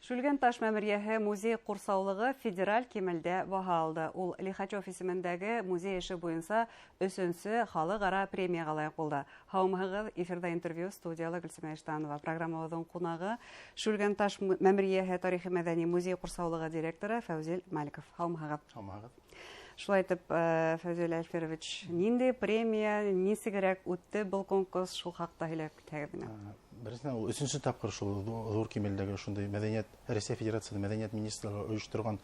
Шүлген таш мәмерияһе музей курсаулыгы федераль кимәлдә баһа алды. Ул Лихачев исемендәге музей эше буенча 3нче халыкара премияга лаек булды. Һаумыгыз, эфирда интервью студиялы Гөлсемә Иштанова. Программабызның кунагы Шүлген таш мәмерияһе тарихи мәдәни музей курсаулыгы директоры Фәүзил Маликов. Һаумыгыз. Шулай итеп, Фәүзил Альфирович, нинди премия, нисегрәк үтте был конкурс, шул хакта һөйләп китәгез. Беренчедән, ул 3нче тапкыр шул зур кимәлдәге шундый мәдәният, Россия Федерациясе мәдәният министрлыгы оештырган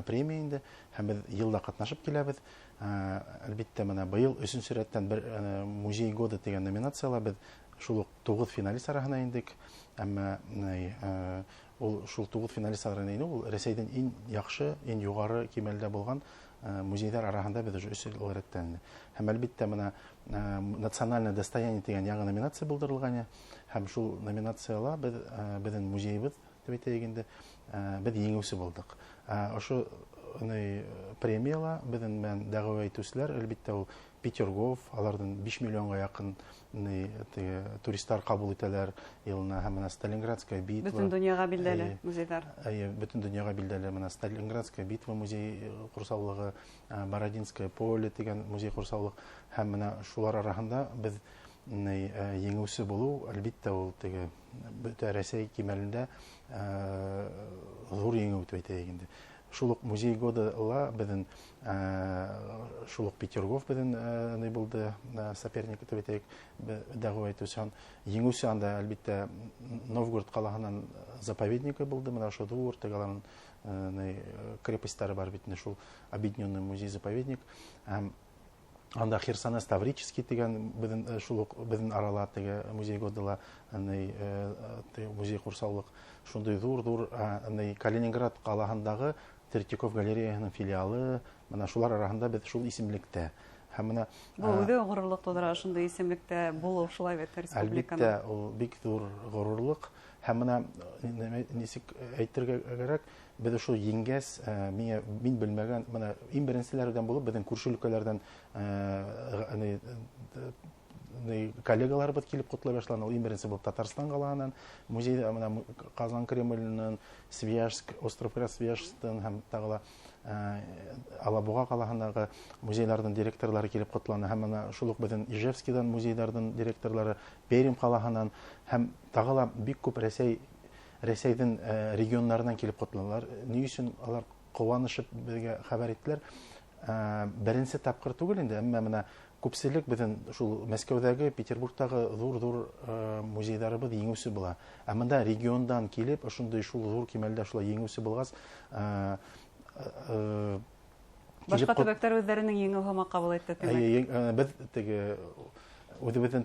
премия инде. Һәм без елда катнашып киләбез. Әлбәттә, менә быел 3нче рәттән бер музей года дигән номинациялар без шул 9 финалист арасына индек. Әмма ул шул 9 финалист арасына инде ул Россиядән иң яхшы, иң югары кимәлдә булган музейлар арасында без уже 3 ел рәттән. Һәм әлбәттә, менә национальное достояние дигән яңа номинация булдырылган. Һәм шул номинациялар безнең музейбез дип әйтгәндә без еңүче булдык. Ошо премиялар безнең мен дәгъва итүчеләр әлбәттә ул Петергоф, алардан 5 миллионга якын туристлар кабул итәләр елына. Һәм менә Сталинградская битва. Бөтен дөньяга билгеле музейлар. Бөтен дөньяга билгеле менә Сталинградская битва музей курсаулыгы, Бородинское поле дигән музей курсаулык. Һәм менә шулар арасында без еңүче булу әлбәттә ул бөтен Россия кимәлендә зур еңү дип әйтәйек. Шулук музей года ла безнең шулук Петергоф безнең не булды соперник дип әйтәйек. Дәгъва итүчән еңүче анда әлбәттә Новгород каласыннан заповедники булды. Менә шул зур тәгалан крепосттары бар бит, шул объединенный музей-заповедник. Анда Херсонес Таврический дигән безнең шулук безнең арала музей годыла музей курсаулык шундый зур Калининград каласындагы Третьяков галереясының филиалы, менә шулар арасында без шул исемлектә. Һәм менә бу үзе горурлык тудыра, шундый исемлектә булу шулай бит республиканың. Әлбәттә, ул бик зур горурлык. Һәм менә нисек әйтергә кирәк, без шул еңгәс, мин белмәгән, менә иң беренчеләрдән булып, безнең күрше өлкәләрдән коллегалар бит килеп котлый башлады. Ул иң беренче булып Татарстан каласыннан, музейда менә Казан Кремленнән, Свияжск, Островград Свияжсктан һәм тагыла Алабуга каласындагы музейлардан директорлары килеп котланы. Һәм менә шул ук безнең Ижевскидан музейлардан директорлары, Пермь каласыннан һәм тагыла бик күп Рәсәйдән регионнарыннан килеп котлалар. Ни өчен алар куанышып безгә хәбәр иттеләр. Беренче тапкыр түгел инде, әмма менә күпселек безнең шул Мәскәүдәге, Петербургтагы зур музейларыбыз еңүче була. Ә монда региондан килеп, шундый шул зур кимәлдә шулай еңүче булгас, башка төбәктәр үзләренең еңү һәм кабул итте. Без үзебезнең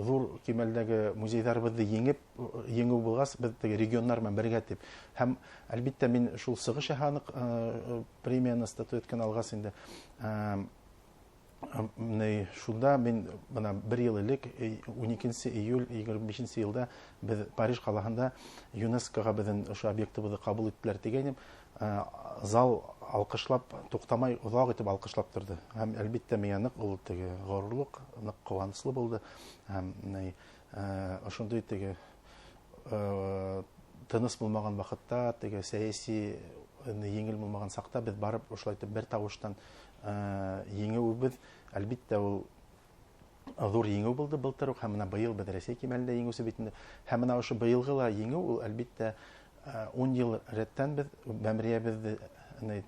зур кимәлдәге музейларыбызны еңү булгас, без регионнар белән бергә дип. Һәм әлбәттә мин шул Сыгыш шәһәрнең премияны статуэтканы алгас инде. Шунда мин менә 1 ел элек 12 июль 25 елда без Париж каласында ЮНЕСКОга безнең ошо объектыбызны кабул иттеләр дигәнем. Зал алкышлап, туктамай озак итеп алкышлап торды. Һәм әлбәттә миңа нык ул горурлык, нык куанычлы булды. Һәм ошондый тыныс булмаган вакытта, сәяси еңел булмаган сакта без барып ошолай итеп бер тавыштан еңүбез әлбәттә ул зур еңү булды былтыр. Һәм менә быел без Россия кимәлендә еңүче бит инде. Һәм менә ошо быелгы еңү ул әлбәттә 10 ел рәттән без мәмриябезне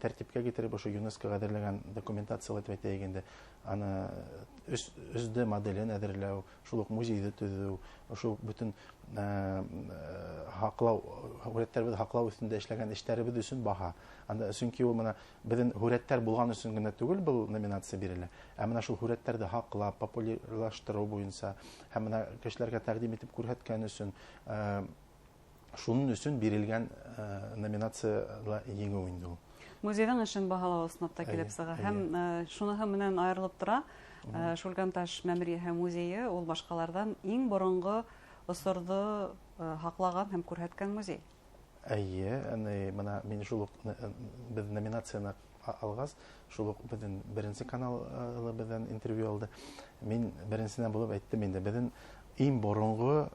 тәртипкә китереп ошо ЮНЕСКОга әзерләгән документациялар дип әйтәйек. Аны үзде моделен әзерләү, шул ук музейды төзү, ошо бүтән хаклау, хүрәтләрне хаклау өстендә эшләгән эшләребез өчен баһа. Анда чөнки ул менә безнең хүрәтләр булган өчен генә түгел бу номинация бирелә. Ә менә шул хүрәтләрне хаклап, популярлаштыру буенча һәм менә кешеләргә тәкъдим итеп күрсәткән өчен шуның өчен бирелгән номинациялар еңү инде ул. Музейның эшен баһалау снапта килеп сыга. Һәм шуныһы менән аерылып тора. Шүлген таш мәмерияһе музее ул башкалардан иң борынгы осорды хаклаган һәм күрсәткән музей. Менә мин шул без номинацияны алгас, шул безнең беренче канал бездән интервью алды. Мин беренчедән булып әйттем инде, безнең иң борынгы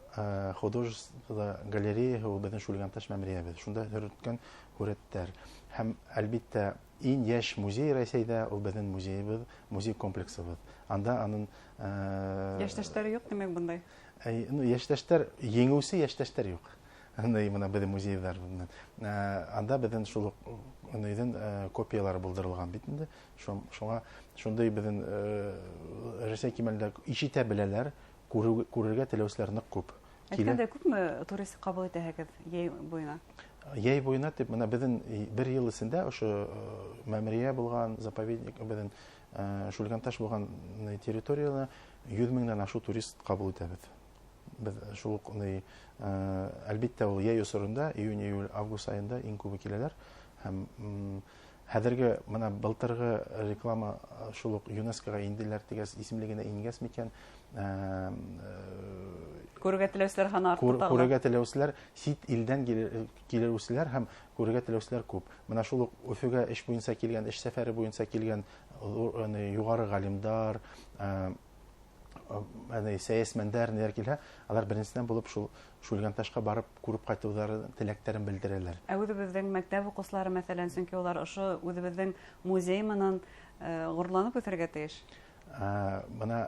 художество галерея ул безнең Шульганташ мәмриябез. Шунда хөрөткән хүрәттәр. Һәм әлбиттә иң яшь музей Россиядә ул безнең музейбез, музей комплексыбыз. Анда аның Яшьтәшләре юк демәк бундай. Яшьтәшләр, еңүсе яшьтәшләр юк. Андай менә безнең музейлар белән. Анда безнең шул унидің копиялары булдырылган бит инде. Шуңа шундай безнең Россия кимәлдә ишетә беләләр, күрергә теләүчеләр нык күп. Әйткәндә күпме турист кабул итәһегез яй буена? Яй буена дип менә безнең бер ел исендә ошо мәмрия булган заповедник безнең Шульганташ булган территорияны 100 меңнән ашу турист кабул итәбез. Без шул әлбиттә ул яй усырында июнь, июль, август айында иң күбе киләләр. Һәм хәзерге менә былтыргы реклама шул ук ЮНЕСКОга инделәр дигән исемлегенә ингәс микән Күрергә теләүчеләр ханы артта. Күрергә теләүчеләр сит илдән килүчеләр һәм күрергә теләүчеләр күп. Менә шул ук Уфага эш буенча килгән, эш сәфәре буенча килгән югары галимдар, сәясмәндәр ниләр килә, алар беренчедән булып шул Шульганташка барып күреп кайтулары теләкләрен белдерәләр. Үзебезнең мәктәп укучылары мәсәлән, чөнки улар ошо үзебезнең музей менән горурланып үтәргә тиеш. Менә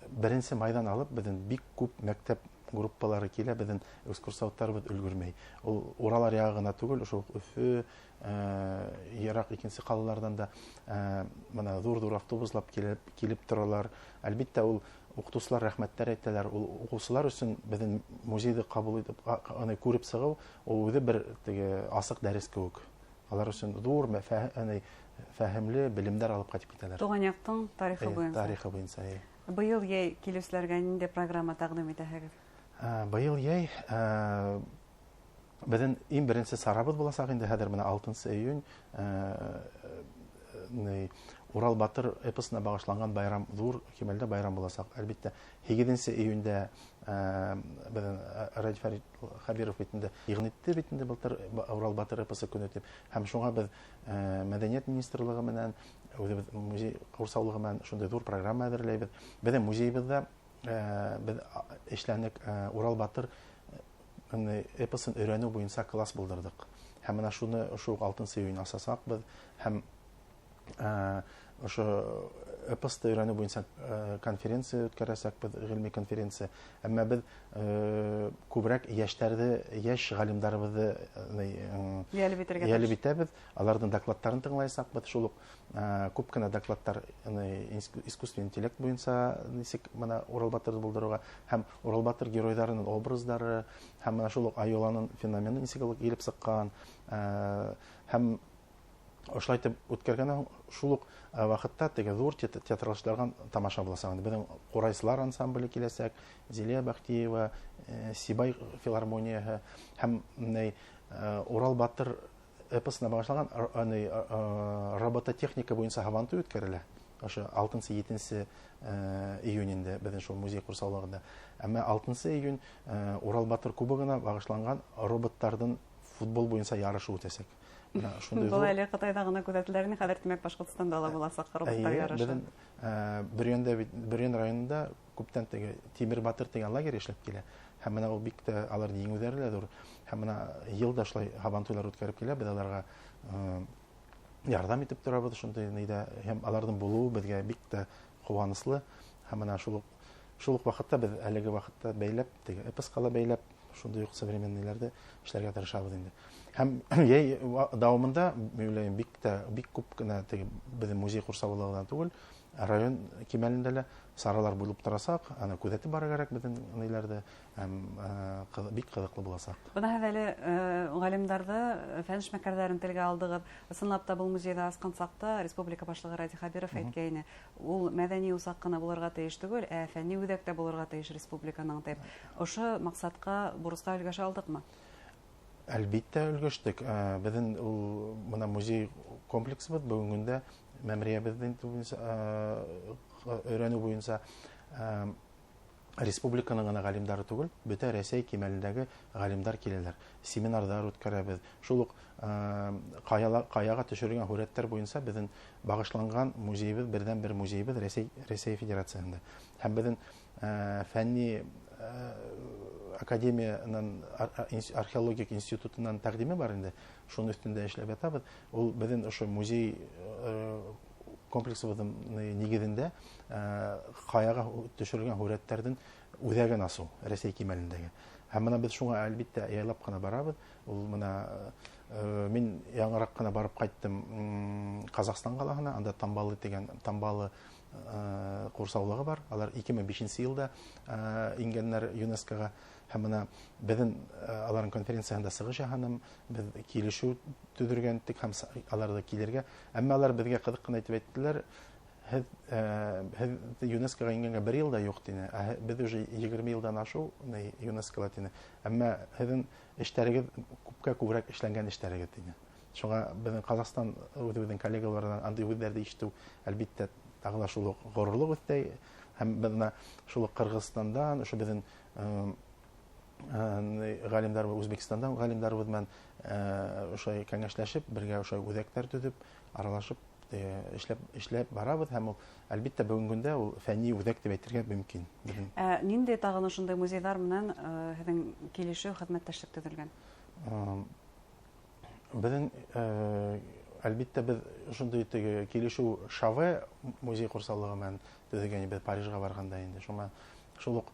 беренче майдан алып, безнең бик күп мәктәп группалары килә, безнең экскурсоводларыбыз өлгермәй. Ул Урал ягына түгел, ошо Уфы, ерак икенче калалардан да менә зур автобуслап килеп торалар. Әлбиттә ул укытучылар рәхмәттәр әйтәләр. Ул укучылар өчен безнең музейды кабул итеп, аны күреп сыгу, ул үзе бер асык дәрес кебек. Алар өчен зур фәһемле белемдәр алып кайтып китәләр. Туган яктың тарихы буенча. Тарихы буенча. Быел яй килүчеләргә нинди программа тәкъдим итәһегез? Быел яй безнең иң беренче сарабыз буласак инде хәзер менә 6 июнь Урал Батыр эпосына багышланган байрам, зур кимәлдә байрам буласак. Әлбиттә 8 июньдә безнең Ради Фарид Хабиров битендә йыгын итте битендә былтыр Урал Батыр эпосы көне дип. Һәм шуңа без мәдәният министрлыгы менән, музей курсаулыгы менән шундый зур программа әзерләйбез. Безнең музейбездә без эшләнек Урал Батыр эпосын өйрәнү буенча класс булдырдык. Һәм менә шуны ошо 6 июнь асасак без һәм ошо эпосты өйрәнү буенча конференция үткәрәсәк, гыйльми конференция. Әмма без күбрәк яшьләрне, яшь галимнарыбызны ялеп итәбез. Аларның докладларын тыңлайсак, без шул күп кенә докладлар искусственный интеллект буенча нисек менә Урал Батырды булдыруга һәм Урал Батыр геройларының образлары һәм менә шул айоланың феномены нисек килеп сыккан һәм ошолай итеп үткәргәннән шул ук вакытта зур театралчыларга тамаша буласак. Безнең Курайсылар ансамбле киләсәк, Зилия Бахтиева, Сибай филармонияһы һәм Урал Батыр эпосына багышланган робототехника буенча һавантуй үткәрелә. Ошо 6-7 июньдә безнең шул музей курсаулыгында. Әмма 6 июнь Урал Батыр кубогына багышланган роботларның футбол буенча ярышы үтәсәк. Бұл әле Қытайда гына күзәтеләр, хәзер тимәк Башкортстанда ла буласак роботлар ярышы. Бөрьән районында күптән Тимер Батыр дигән лагерь эшләп килә. Һәм менә ул бик тә аларны еңүләре һәм менә елда шулай һабантуйлар үткәреп килә, без аларга ярдәм итеп торабыз шундай нидә, һәм аларның булуы безгә бик тә куанычлы. Һәм менә шул ук вакытта без әлеге вакытта бәйләп, эпоскала бәйләп, шундай ук современныйларда эшләргә тырышабыз инде. Һәм яй дәвамында бик күп кенә безнең музей курсаулыгыннан түгел, район кимәлендә лә саралар булып торасак, аны күзәтеп барырга безнең ниләрдә бик кызыклы буласак. Бuna хәзер галимнарны, фән эшмәкәрләрен телгә алдыгыз. Ысынлап та бу музейда аскансак та республика башлыгы Ради Хабиров әйткәйне, ул мәдәни усак кына булырга тиеш түгел, фәнни үдәктә булырга тиеш республиканың дип. Ошо максатка бурыска өлгәшә алдыкмы? Әлбиттә өлгәштек. Безнең ул моны музей комплексыбыз бүгенгә мәмриябездән өйрәнү буенча республиканың гына галимдары түгел, бөтен Россия кимәлендәге галимдар киләләр. Семинарлар үткәрәбез. Шул ук каяга төшерелгән хүрәттәр буенча безнең багышланган музейбез, бердән-бер музейбез Россия Федерациясында. Һәм безнең фәнни академиянан археологик институтынан тәкъдиме бар инде. Шуның өстендә эшләп ятабыз. Ул безнең ошо музей комплексыбыздың нигезендә каяга төшерелгән һүрәтләрдән үҙәген асу Рәсәй кимәлендәге. Һәм менә без шуңа әлбиттә яйлап кына барабыз. Ул менә мин яңарак кына барып кайттым Казакстан каласына, анда Тамбалы дигән Тамбалы курсаулыгы бар. Алар 2005 елда ингәннәр ЮНЕСКОга. Һәм менә безнең аларның конференциясында Сыгыш ханым без килешү төзергәнтек һәм алар да килергә. Әмма алар безгә кызык кына әйтеп әйттеләр. ЮНЕСКОга ингәнгә 1 елда юк дине. Без уже 20 елдан ашу ЮНЕСКОга дине. Әмма һезнең эшләрегез күпкә күбрәк эшләнгән эшләрегез дине. Шуңа безнең Казакстан үзебезнең коллегалардан андый үзләрдә ишетү әлбиттә тагы да шул горурлык өстә. Һәм безнә шул Кыргызстандан, шул безнең галимдар ва Үзбекстандан галимдар белән ошай кәңәшләшеп, бергә ошай үзәкләр төзеп, аралашып эшләп барабыз һәм ул әлбиттә бүгенге көндә ул фәнни үзәк дип әйтергә мөмкин. Нинди тагын ошондай музейлар менән һезнең килешү хезмәттәшлек төзелгән? Безнең әлбиттә без шундый килешү Шаве музей курсаулыгы белән төзегән без Парижга барганда инде. Шуңа шул ук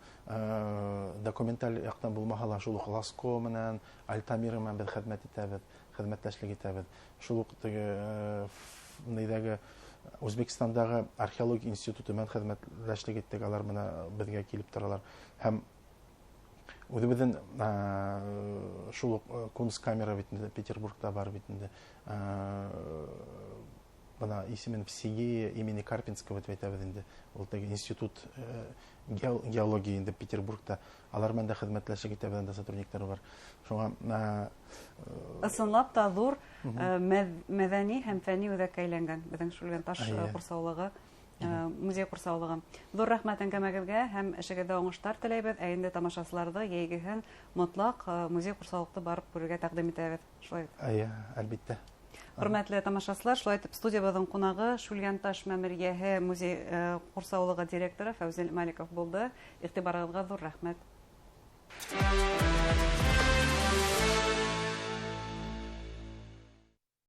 документаль яктан булмаса ла шул ук Ласко менән Альтамир менән без хезмәт итәбез, хезмәттәшлек итәбез. Шул ук нидәге Үзбекстандагы археология институты менән хезмәттәшлек иттек. Алар менә безгә килеп торалар. Һәм үзебезнең шул ук Кунсткамера бит Петербургта бар бит инде. Бана исемен Всеги имени Карпинского дип әйтәбез инде. Ул теге институт геология инде Петербургта. Алар менән дә хезмәтләшеп итәбез, анда сотрудниклар бар. Шуңа ысынлап та зур мәдәни һәм фәнни үзәккә әйләнгән безнең шул таш курсаулыгы, музей курсаулыгы. Зур рәхмәт әңгәмәгезгә һәм эшегездә уңышлар теләйбез. Ә инде тамашачыларга яйгыһын мотлак музей курсаулыкты барып күрергә тәкъдим итәбез. Шулай. Әлбиттә. Хөрмәтле тамашачылар, шулай итеп студиябызның кунагы Шүлгәнташ мәмерйәһе музей курсаулыгы директоры Фәүзил Маликов булды. Игътибарыгызга зур рәхмәт.